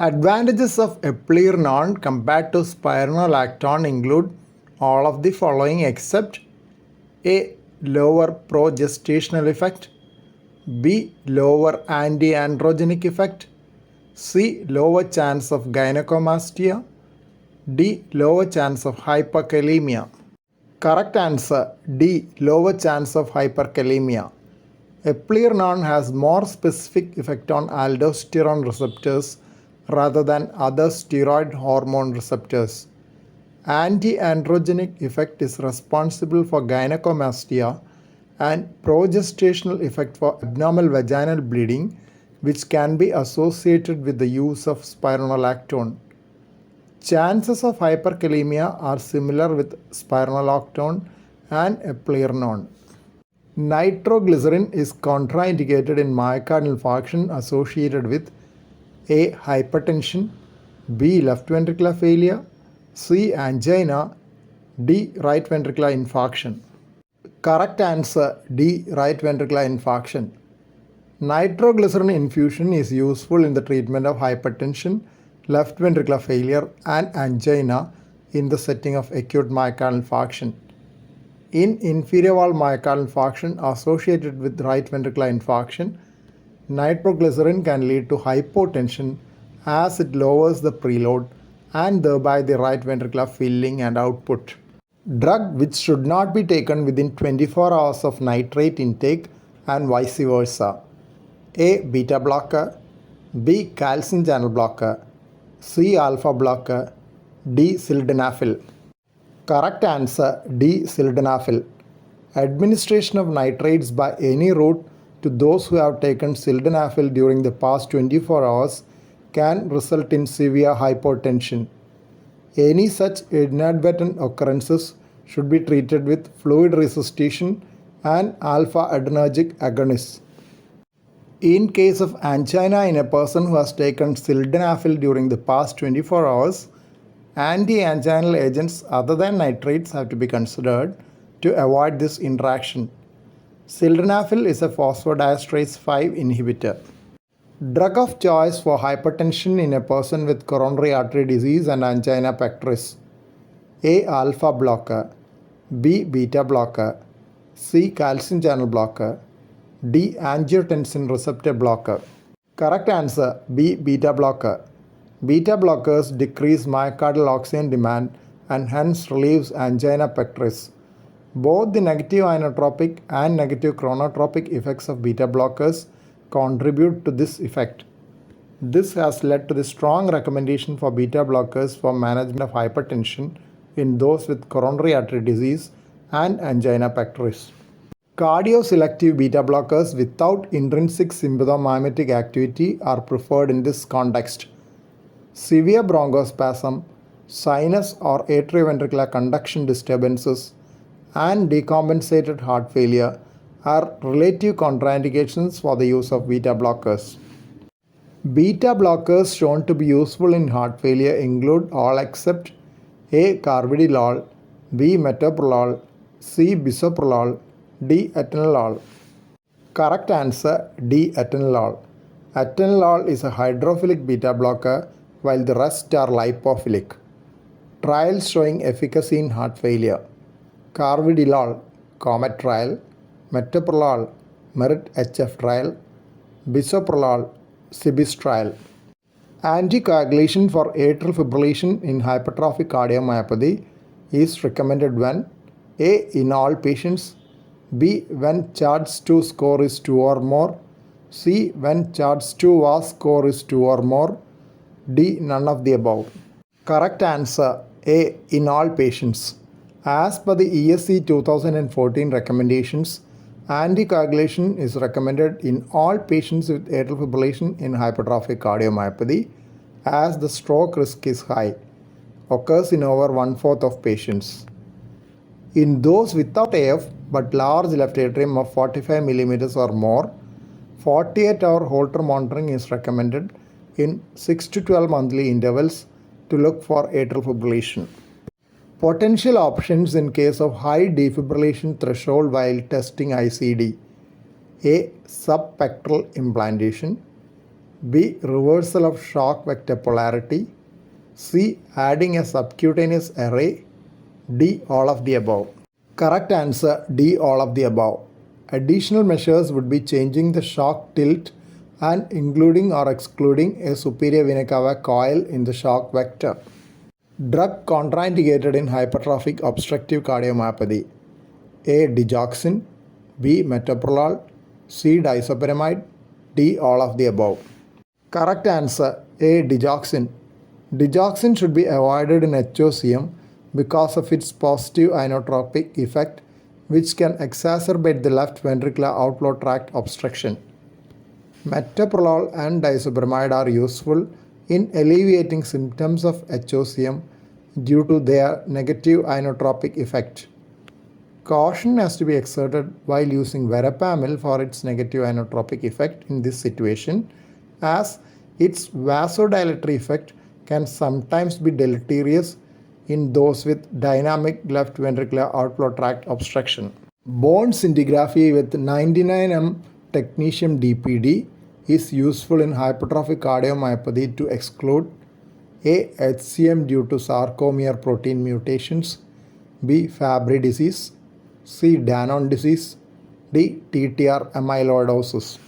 Advantages of eplerenone compared to spironolactone include all of the following except A. Lower progestational effect, B. Lower anti-androgenic effect, C. Lower chance of gynecomastia, D. Lower chance of hyperkalemia. Correct answer D. Lower chance of hyperkalemia. Eplerenone has more specific effect on aldosterone receptors rather than other steroid hormone receptors. Anti-androgenic effect is responsible for gynecomastia and progestational effect for abnormal vaginal bleeding, which can be associated with the use of spironolactone. Chances of hyperkalemia are similar with spironolactone and eplerenone. Nitroglycerine is contraindicated in myocardial infarction associated with A. Hypertension, B. Left ventricular failure, C. Angina, D. Right ventricular infarction. Correct answer D. Right ventricular infarction. Nitroglycerin infusion is useful in the treatment of hypertension, left ventricular failure, and angina in the setting of acute myocardial infarction. In inferior wall myocardial infarction associated with right ventricular infarction, nitroglycerin can lead to hypotension as it lowers the preload and thereby the right ventricular filling and output. Drug which should not be taken within 24 hours of nitrate intake and vice versa. A. Beta blocker, B. Calcium channel blocker, C. Alpha blocker, D. Sildenafil. Correct answer D. Sildenafil. Administration of nitrates by any route to those who have taken sildenafil during the past 24 hours can result in severe hypotension. Any such inadvertent occurrences should be treated with fluid resuscitation and alpha-adrenergic agonists. In case of angina in a person who has taken sildenafil during the past 24 hours, anti-anginal agents other than nitrates have to be considered to avoid this interaction. Sildenafil is a phosphodiesterase 5 inhibitor. Drug of choice for hypertension in a person with coronary artery disease and angina pectoris. A. Alpha blocker, B. Beta blocker, C. Calcium channel blocker, D. Angiotensin receptor blocker. Correct answer B. Beta blocker. Beta blockers decrease myocardial oxygen demand and hence relieves angina pectoris. Both the negative inotropic and negative chronotropic effects of beta blockers contribute to this effect. This has led to the strong recommendation for beta blockers for management of hypertension in those with coronary artery disease and angina pectoris. Cardioselective beta blockers without intrinsic sympathomimetic activity are preferred in this context. Severe bronchospasm, sinus or atrioventricular conduction disturbances, and decompensated heart failure are relative contraindications for the use of beta blockers. Beta blockers shown to be useful in heart failure include all except A. Carvedilol, B. Metoprolol, C. Bisoprolol, D. Atenolol. Correct answer D. Atenolol. Atenolol is a hydrophilic beta blocker while the rest are lipophilic. Trials showing efficacy in heart failure. Carvedilol, COMET trial, Metoprolol, MERIT-HF trial, Bisoprolol, CIBIS trial. Anticoagulation for atrial fibrillation in hypertrophic cardiomyopathy is recommended when A. in all patients, B. when CHARTS-2 score is 2 or more, C. when CHARTS-2 VAS score is 2 or more, D. none of the above. Correct answer A. in all patients. As per the ESC 2014 recommendations, anticoagulation is recommended in all patients with atrial fibrillation in hypertrophic cardiomyopathy as the stroke risk is high, occurs in over 1/4 of patients. In those without AF but large left atrium of 45 mm or more, 48-hour Holter monitoring is recommended in 6 to 12 monthly intervals to look for atrial fibrillation. Potential options in case of high defibrillation threshold while testing ICD. A. Subpectoral implantation, B. Reversal of shock vector polarity. C. Adding a subcutaneous array. D. All of the above. Correct answer D. All of the above. Additional measures would be changing the shock tilt and including or excluding a superior vena cava coil in the shock vector. Drug contraindicated in hypertrophic obstructive cardiomyopathy. A. Digoxin. B. Metoprolol. C. Disopyramide. D. All of the above. Correct answer A. Digoxin. Digoxin should be avoided in HOCM because of its positive inotropic effect, which can exacerbate the left ventricular outflow tract obstruction. Metoprolol and disopyramide are useful in alleviating symptoms of HOCM due to their negative inotropic effect. Caution has to be exerted while using verapamil for its negative inotropic effect in this situation, as its vasodilatory effect can sometimes be deleterious in those with dynamic left ventricular outflow tract obstruction. Bone scintigraphy with 99M technetium DPD is useful in hypertrophic cardiomyopathy to exclude A. HCM due to sarcomere protein mutations, B. Fabry disease, C. Danon disease, D. TTR amyloidosis.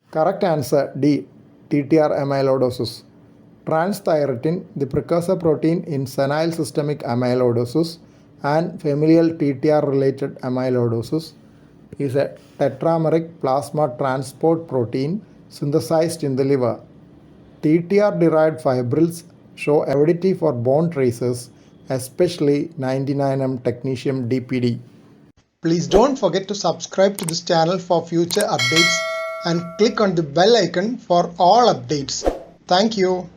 Correct answer D. TTR amyloidosis. Transthyretin, the precursor protein in senile systemic amyloidosis and familial TTR-related amyloidosis, is a tetrameric plasma transport protein synthesized in the liver. TTR-derived fibrils show avidity for bone tracers, especially 99M technetium DPD. Please don't forget to subscribe to this channel for future updates and click on the bell icon for all updates. Thank you.